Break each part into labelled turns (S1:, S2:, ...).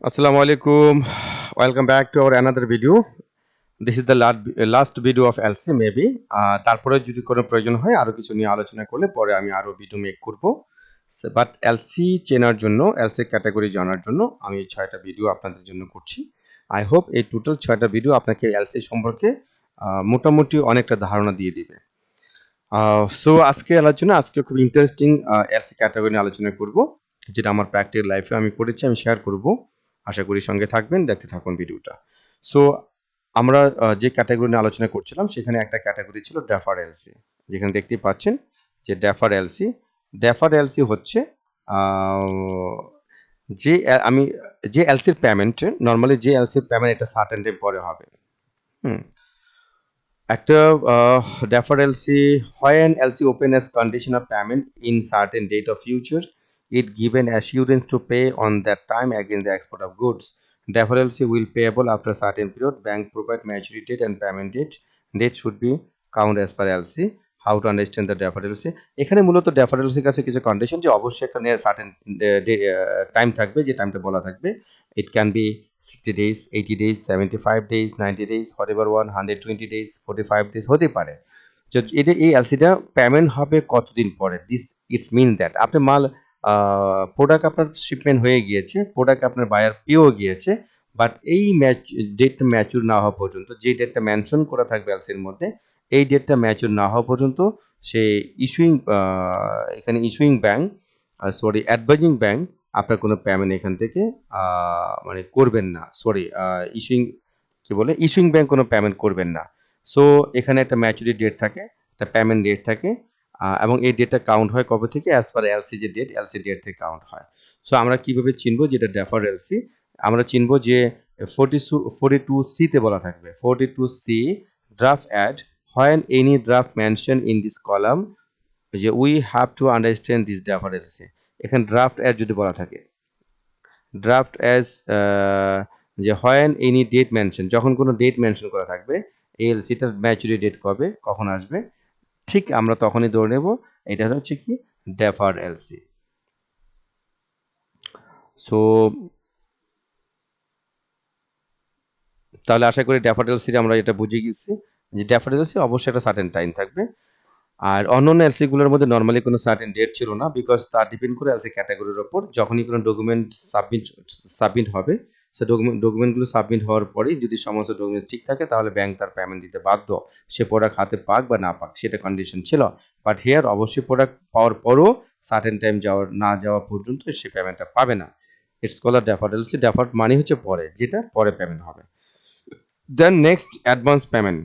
S1: Assalamu alaikum. Welcome back to our another video. This is the last video of LC maybe. তারপরে যদি কোনো প্রয়োজন হয় আরো কিছু নিয়ে আলোচনা করলে পরে আমি আরো ভিডিও মেক করব। বাট এলসি চেনার জন্য এলসি ক্যাটাগরি জানার জন্য আমি 6টা ভিডিও আপনাদের জন্য করছি। আই হোপ এই টোটাল 6টা ভিডিও আপনাকে এলসি সম্পর্কে মোটামুটি অনেকটা ধারণা দিয়ে দিবে। সো আজকে খুব ইন্টারেস্টিং এলসি ক্যাটাগরি নিয়ে আলোচনা করব, যেটা আমার প্র্যাকটিক্যাল লাইফে আমি করেছি, আমি শেয়ার করব। আশা করি সঙ্গে থাকবেন, দেখতে থাকুন ভিডিওটা। সো আমরা যে ক্যাটাগরি নিয়ে আলোচনা করছিলাম সেখানে একটা ক্যাটাগরি ছিল ডেফার এলসি, যেখানে দেখতেই পাচ্ছেন যে ডেফার এলসি হচ্ছে যে আমি যে এলসির পেমেন্ট নর্মালি যে এলসির পেমেন্ট এটা সার্টেন টাইম পরে হবে। হুম একটা defer LC, when LC open as condition of payment in certain date of future, it given assurance to pay on that time against the export of goods. Defer LC will payable after a certain period. Bank provide maturity date and payment date. Date should be count as per LC. How to understand the defer LC? এখানে মূলত defer LC কাছে কিছু condition যে অবশ্যই একটা certain time থাকবে, যে টাইমটা বলা থাকবে। It can be 60 days, 80 days, 75 days, 90 days, whatever one, 120 days, 45 days হতে পারে। এটা এই এলসিটা পেমেন্ট হবে কতদিন পরে, দিস ইটস মিন দ্যাট আপনি মাল প্রোডাক্ট আপনার শিপমেন্ট হয়ে গিয়েছে, প্রোডাক্ট আপনার বায়ার পেয়েও গিয়েছে, বাট এই ডেটটা ম্যাচুর না হওয়া পর্যন্ত, যে ডেটটা মেনশন করা থাকবে এলসির মধ্যে, এই ডেটটা ম্যাচুর না হওয়া পর্যন্ত সে ইস্যুইং ব্যাংক অ্যাডভাইজিং ব্যাংক আপনার কোনো পেমেন্ট এখান থেকে মানে করবেন না। ইস্যুইং ব্যাংক কোনো পেমেন্ট করবেন না। সো এখানে একটা ম্যাচুরিটি ডেট থাকে, একটা পেমেন্ট ডেট থাকে, এবং এই ডেটটা কাউন্ট হয় কবে থেকে? অ্যাজ পার এলসি যে ডেট, এলসি ডেট থেকে কাউন্ট হয়। সো আমরা কিভাবে চিনবো যেটা ডেফার এলসি? আমরা চিনবো যে 42C তে বলা থাকবে, 42C draft add when any draft mentioned in this column, যে we have to understand this defer LC. এখানে ড্রাফট অ্যাড যদি বলা থাকে, ড্রাফট অ্যাজ যে হোয়েন এনি ডেট মেনশন, যখন কোনো ডেট মেনশন করা থাকবে এই এলসিটার ম্যাচুরিটি ডেট কবে কখন আসবে, ঠিক আমরা তখনই ধরে নেব এটা হচ্ছে কি ডেফার এলসি। সো তাহলে আশা করি ডেফার এলসি আমরা এটা বুঝে গেছি যে ডেফার এলসি অবশ্যই একটা সার্টেন টাইম থাকবে। আর অন্যান্য এলসি গুলোর মধ্যে নর্মালি কোনো সার্টেন ডেট ছিল না, বিকজ তার ডিপেন্ড করে এলসি ক্যাটাগরির ওপর। যখনই কোনো ডকুমেন্ট সাবমিট হবে, সে ডকুমেন্টগুলো সাবমিট হওয়ার পরেই যদি সমস্ত ডকুমেন্ট ঠিক থাকে তাহলে ব্যাংক তার পেমেন্ট দিতে বাধ্য, সে প্রোডাক্ট হাতে পাক বা না পাক, সেটা কন্ডিশন ছিল। বাট হিয়ার অবশ্যই প্রোডাক্ট পাওয়ার পরও সার্টেন টাইম না যাওয়া পর্যন্ত সে পেমেন্টটা পাবে না। It's call deferred LC. Deferred মানে হচ্ছে পরে, যেটা পরে পেমেন্ট হবে। Then next advance payment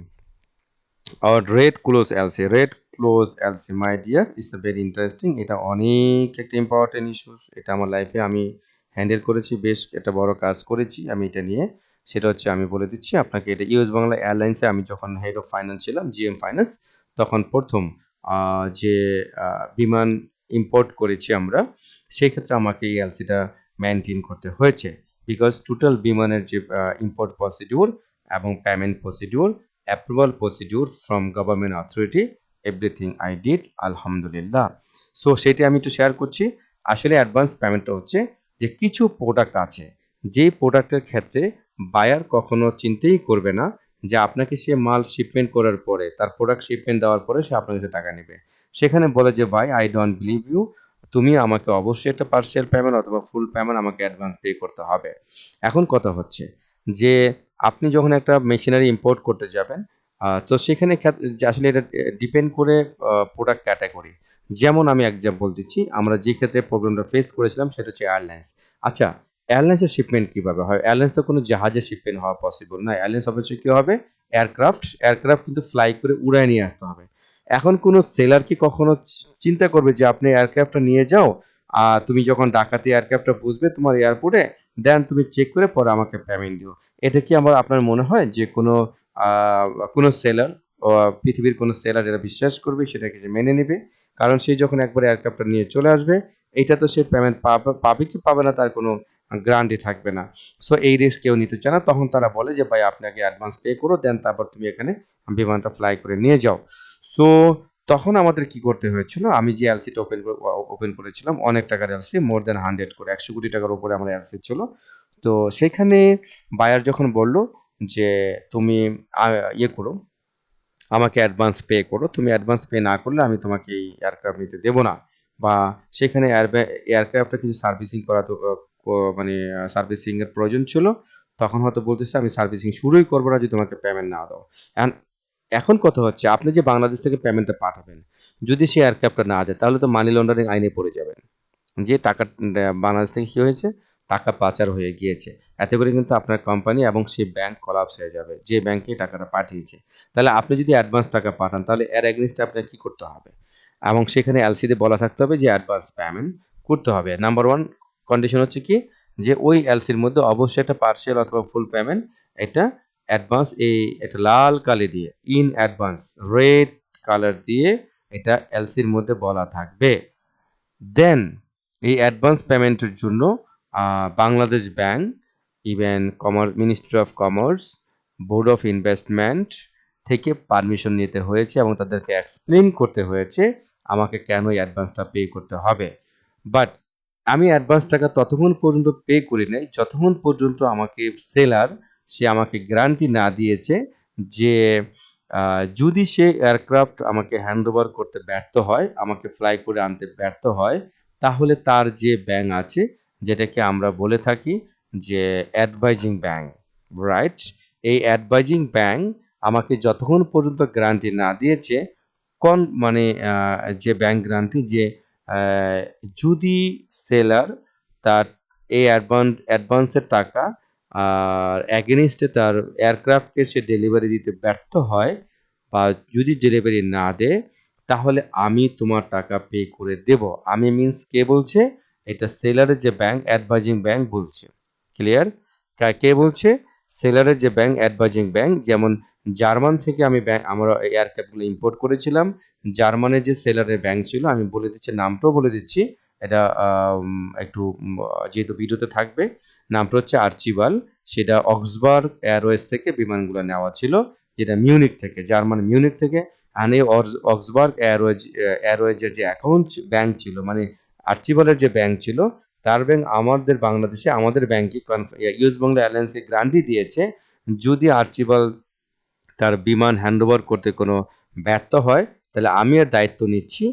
S1: or red close LC, red close LC my dear is a very interesting, এটা অনেক একটা ইম্পর্টেন্ট ইস্যু। এটা আমার লাইফে আমি হ্যান্ডেল করেছি, বেশ একটা বড় কাজ করেছি আমি এটা নিয়ে। সেটা হচ্ছে আমি বলে দিচ্ছি আপনাকে, এটা ইউএস বাংলা এয়ারলাইন্সে আমি যখন হেড অফ ফাইন্যান্স ছিলাম, জিএম ফাইন্যান্স, তখন প্রথম যে বিমান ইম্পোর্ট করেছি আমরা, সেই ক্ষেত্রে আমাকে এই এলসিটা মেনটেন করতে হয়েছে, বিকজ টোটাল বিমানের যে ইম্পোর্ট প্রসিডিউর এবং payment procedure, approval procedure from government authority, everything I did আলহামদুলিল্লাহ। সো সেটা আমি একটু শেয়ার করছি। আসলে অ্যাডভান্স পেমেন্টটা হচ্ছে যে কিছু প্রোডাক্ট আছে, যে প্রোডাক্টের ক্ষেত্রে বায়ার কখনো চিন্তাই করবে না যে আপনাকে সে মাল শিপমেন্ট করার পরে, তার প্রোডাক্ট শিপমেন্ট দেওয়ার পরে সে আপনার কাছে টাকা নেবে। সেখানে বলে যে ভাই আই ডোন্ট বিলিভ ইউ, তুমি আমাকে অবশ্যই একটা পার্সিয়াল পেমেন্ট অথবা ফুল পেমেন্ট আমাকে অ্যাডভান্স পে করতে হবে। এখন কথা হচ্ছে যে আপনি যখন একটা মেশিনারি ইম্পোর্ট করতে যাবেন, তো সেখানে যে আসলে এটা ডিপেন্ড করে প্রোডাক্ট ক্যাটাগরি। যেমন আমি এক্সাম্পল দিচ্ছি, আমরা যে ক্ষেত্রে প্রবলেমটা ফেস করেছিলাম সেটা হচ্ছে এয়ারলাইন্স। আচ্ছা, এয়ারলাইন্সের শিপমেন্ট কিভাবে হয়? এয়ারলাইন্স তো কোনো জাহাজে শিপমেন্ট হওয়া পসিবল না। এয়ারলাইন্স অবশ্যই কি হবে? এয়ারক্রাফট কিন্তু ফ্লাই করে উড়ায় নিয়ে আসতে হবে। এখন কোনো সেলার কি কখনো চিন্তা করবে যে আপনি এয়ারক্রাফটটা নিয়ে যাও, তুমি যখন ডাকাতি এয়ারক্রাফটটা বুঝবে তোমার এয়ারপোর্টে, দেন তুমি চেক করে পরে আমাকে পেমেন্ট দিও। এটা কি আপনার মনে হয় যে কোনো সেলার, পৃথিবীর কোনো সেলার এটা বিশ্বাস করবে, সেটাকে যে মেনে নেবে? কারণ সে যখন একবার এয়ারক্রাফটটা নিয়ে চলে আসবে, এটা তো সে পেমেন্ট পাবে কি পাবে না তার কোনো গ্যারান্টি থাকবে না। সো এই রিস্ক কেউ নিতে চায় না। তখন তারা বলে যে ভাই আপনাকে অ্যাডভান্স পে করো, দেন তারপর তুমি এখানে বিমানটা ফ্লাই করে নিয়ে যাও। সো তখন আমাদের কি করতে হয়েছিল, আমি যে এলসিটা ওপেন করেছিলাম, অনেক টাকার এলসি, মোর দেন 100 করে, 100 কোটি টাকার উপরে আমার এলসি ছিল। তো সেখানে বায়ার যখন বলল যে তুমি ইয়ে করো, আমাকে অ্যাডভান্স পে করো, তুমি অ্যাডভান্স পে না করলে আমি তোমাকে এই এয়ারক্রাফট নিতে দেবো না, বা সেখানে এয়ারক্রাফটটা কিছু সার্ভিসিং করা তো মানে সার্ভিসিং এর প্রয়োজন ছিল, তখন হয়তো বলতেছে আমি সার্ভিসিং শুরুই করবো না যদি তোমাকে পেমেন্ট না দাও। এখন এখন কথা হচ্ছে আপনি যে বাংলাদেশ থেকে পেমেন্টটা পাঠাবেন, যদি সে এয়ারক্রাফটটা না দেয় তাহলে তো মানি লন্ডারিং আইনে পড়ে যাবেন, যে টাকা বাংলাদেশ থেকে কি হয়েছে, টাকা পাচার হয়ে গিয়েছে। এতে করে কিন্তু আপনার কোম্পানি এবং সেই ব্যাংক কলাপস হয়ে যাবে, যে ব্যাংকে টাকাটা পাঠিয়েছে। তাহলে আপনি যদি অ্যাডভান্স টাকা পাঠান তাহলে এর এগেইনস্টে আপনার কি করতে হবে? এবং সেখানে এলসিতে বলা থাকতে হবে যে অ্যাডভান্স পেমেন্ট করতে হবে। নাম্বার 1 কন্ডিশন হচ্ছে কি, যে ওই এলসির মধ্যে অবশ্যই একটা পার্সিয়াল অথবা ফুল পেমেন্ট, এটা অ্যাডভান্স, এটা লাল কালি দিয়ে ইন অ্যাডভান্স রেড কালার দিয়ে এটা এলসির মধ্যে বলা থাকবে। দেন এই অ্যাডভান্স পেমেন্টের জন্য Bangladesh bank, even ministry of commerce, board of investment থেকে পারমিশন নিতে হয়েছে এবং তাদেরকে এক্সপ্লেন করতে হয়েছে আমাকে কেন এই অ্যাডভান্সটা পে করতে হবে। বাট আমি অ্যাডভান্স টাকা ততক্ষণ পর্যন্ত পে করি নাই যতক্ষণ পর্যন্ত আমাকে সেলার সে আমাকে গ্যারান্টি না দিয়েছে যে যদি সে এয়ারক্রাফট আমাকে হ্যান্ড ওভার করতে ব্যর্থ হয়, আমাকে ফ্লাই করে আনতে ব্যর্থ হয়, তাহলে তার যে ব্যাংক আছে, যেটাকে আমরা বলে থাকি যে অ্যাডভাইজিং ব্যাংক, রাইট? এই অ্যাডভাইজিং ব্যাংক আমাকে যতক্ষণ পর্যন্ত গ্যারান্টি না দিয়েছে, মানে যে ব্যাংক গ্যারান্টি যে আহ, যদি সেলার তার এই অ্যাডভান্সের টাকা আর এগেনস্টে তার এয়ারক্রাফটকে সে ডেলিভারি দিতে ব্যর্থ হয়, বা যদি ডেলিভারি না দেয়, তাহলে আমি তোমার টাকা পে করে দেব। আমি মিন্স কে বলছে? এটা সেলারের যে ব্যাংক, অ্যাডভাইজিং ব্যাংক বলছে। ক্লিয়ার? কে বলছে? সেলারের যে ব্যাংক, অ্যাডভাইজিং ব্যাংক। যেমন জার্মান থেকে আমি আমরা এয়ারক্রাফটগুলো ইম্পোর্ট করেছিলাম, জার্মানের যে সেলারের ব্যাংক ছিল, আমি বলে দিচ্ছি, নামটাও বলে দিচ্ছি, এটা একটু যেহেতু ভিডিওতে থাকবে, নামটা হচ্ছে আর্চিবাল। সেটা অক্সবার্গ এয়ারওয়েজ থেকে বিমানগুলো নেওয়া ছিল, যেটা মিউনিক থেকে, জার্মান মিউনিক থেকে। আর এই অক্সবার্গ এয়ারওয়েজের যে অ্যাকাউন্ট ব্যাংক ছিল, মানে আর্চিবালের যে ব্যাংক ছিল, তার ব্যাংক আমাদের বাংলাদেশে আমাদের ব্যাংকে ইউএস বাংলা এয়ারলাইন্সকে গ্যারান্টি দিয়েছে, যদি আর্চিবাল তার বিমান হ্যান্ডওভার করতে কোনো ব্যর্থ হয়, তাহলে আমি এর দায়িত্ব নিচ্ছি,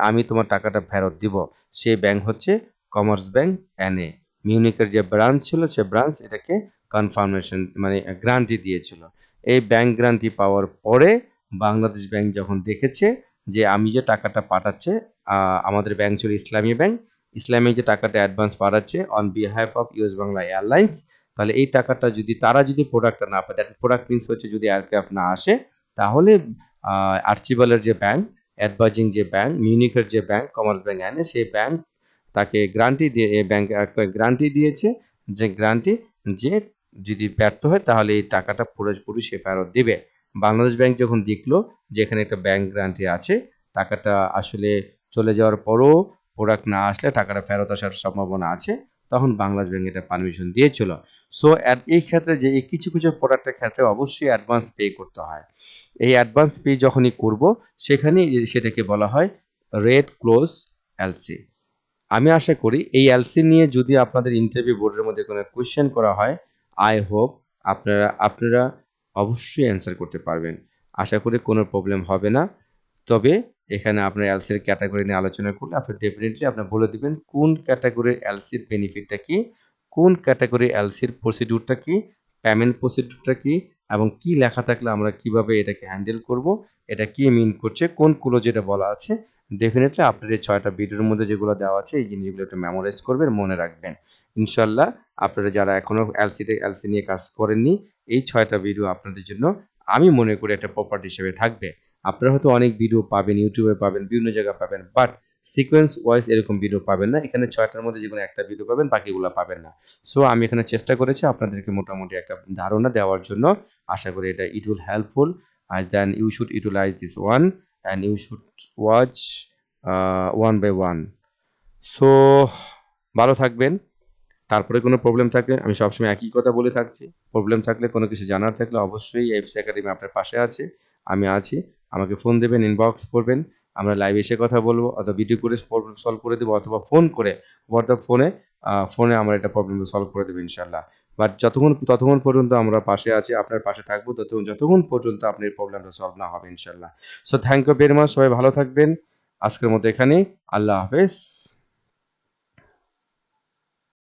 S1: আমি তোমার টাকাটা ফেরত দিব। সে ব্যাংক হচ্ছে কমার্স ব্যাংক এনএ। মিউনিকের যে ব্রাঞ্চ ছিল সে ব্রাঞ্চ এটাকে কনফার্মেশন মানে গ্যারান্টি দিয়েছিল। এই ব্যাংক গ্যারান্টি পাওয়ার পরে বাংলাদেশ ব্যাংক যখন দেখেছে যে আমি যে টাকাটা পাঠাচ্ছে, আমাদের ব্যাংক ছিল ইসলামী ব্যাংক, ইসলামী যে টাকাটা অ্যাডভান্স পাঠাচ্ছে on behalf of US Bangla airlines, তাহলে এই টাকাটা যদি তারা যদি প্রোডাক্টটা না পায়, দ্যাট প্রোডাক্ট মিন্স হচ্ছে যদি এয়ারক্রাফট না আসে, তাহলে আর্চিবালের যে ব্যাংক, অ্যাডভাইজিং যে ব্যাংক, মিউনিখের যে ব্যাংক, কমার্স ব্যাংক এনে সেই ব্যাংক তাকে গ্যারান্টি দিয়ে, ব্যাংক গ্যারান্টি দিয়েছে, যে গ্যারান্টি যে যদি ব্যর্থ হয় তাহলে এই টাকাটা পুরোপুরি সে ফেরত দিবে। বাংলাদেশ ব্যাংক যখন দেখলো যে এখানে একটা ব্যাংক গ্যারান্টি আছে, টাকাটা আসলে চলে যাওয়ার পরও প্রোডাক্ট না আসলে টাকাটা ফেরত আসার সম্ভাবনা আছে, তখন বাংলাদেশ ব্যাংক এটা পারমিশন দিয়েছিল। সো এই ক্ষেত্রে যে এই কিছু কিছু প্রোডাক্টের ক্ষেত্রে অবশ্যই অ্যাডভান্স পে করতে হয়। এই অ্যাডভান্স পে যখনই করব, সেখানেই সেটাকে বলা হয় রেড ক্লোজ এলসি। আমি আশা করি এই এলসি নিয়ে যদি আপনাদের ইন্টারভিউ বোর্ডের মধ্যে কোনো কোয়েশ্চেন করা হয়, আই হোপ আপনারা অবশ্যই অ্যান্সার করতে পারবেন। আশা করি কোনো প্রবলেম হবে না। তবে এখানে আপনার এলসির ক্যাটাগরি নিয়ে আলোচনা করলে আপনি ডেফিনেটলি আপনি বলে দিবেন কোন ক্যাটাগরির এলসির বেনিফিটটা কি, কোন ক্যাটাগরি এলসির প্রসিডিউরটা কি, পেমেন্ট প্রসিডিউরটা কি, এবং কি লেখা থাকলে আমরা কিভাবে এটাকে হ্যান্ডেল করব, এটা কি মিন করছে, কোন ক্লোজ এটা বলা আছে। ডেফিনেটলি আপনার এই 6টা ভিডিওর মধ্যে যেগুলো দেওয়া আছে এই জিনিসগুলো একটু মেমোরাইজ করবেন, মনে রাখবেন। ইনশাল্লাহ আপনারা যারা এখনো এলসি নিয়ে কাজ করেননি, এই 6টা ভিডিও আপনাদের জন্য আমি মনে করি একটা প্রপার্টি হিসেবে থাকবে। আপনারা হয়তো অনেক ভিডিও পাবেন, ইউটিউবে পাবেন, বিভিন্ন জায়গায় পাবেন, বাট সিকোয়েন্স ওয়াইজ এরকম ভিডিও পাবেন না। এখানে 6টার মধ্যে যেকোনো একটা ভিডিও পাবেন, বাকিগুলো পাবেন না। সো আমি এখানে চেষ্টা করেছি আপনাদেরকে মোটামুটি একটা ধারণা দেওয়ার জন্য। আশা করি এটা it will helpful, and then you should utilize this one and you should watch one by one. So ভালো থাকবেন। তারপরে কোনো প্রবলেম থাকলে আমি সবসময় একই কথা বলে থাকছি। প্রবলেম থাকলে কোনো কিছু জানার থাকলে অবশ্যই এফসি একাডেমি আপনার পাশে আছে। আমি আছি। আমাকে ফোন দেবেন, ইনবক্স করবেন। আমরা লাইভ এসে কথা বলবো, অথবা ভিডিও করে প্রবলেম সলভ করে দেবো, অথবা ফোন করে ফোনে আমরা এটা প্রবলেম সলভ করে দেবো ইনশাল্লাহ। বাট ততক্ষণ পর্যন্ত আমরা পাশে আছি, আপনার পাশে থাকবো যতক্ষণ পর্যন্ত আপনার প্রবলেমটা সলভ না হবে ইনশাল্লাহ। So thank you very much, সবাই ভালো থাকবেন। আজকের মতো এখানেই, আল্লাহ হাফেজ।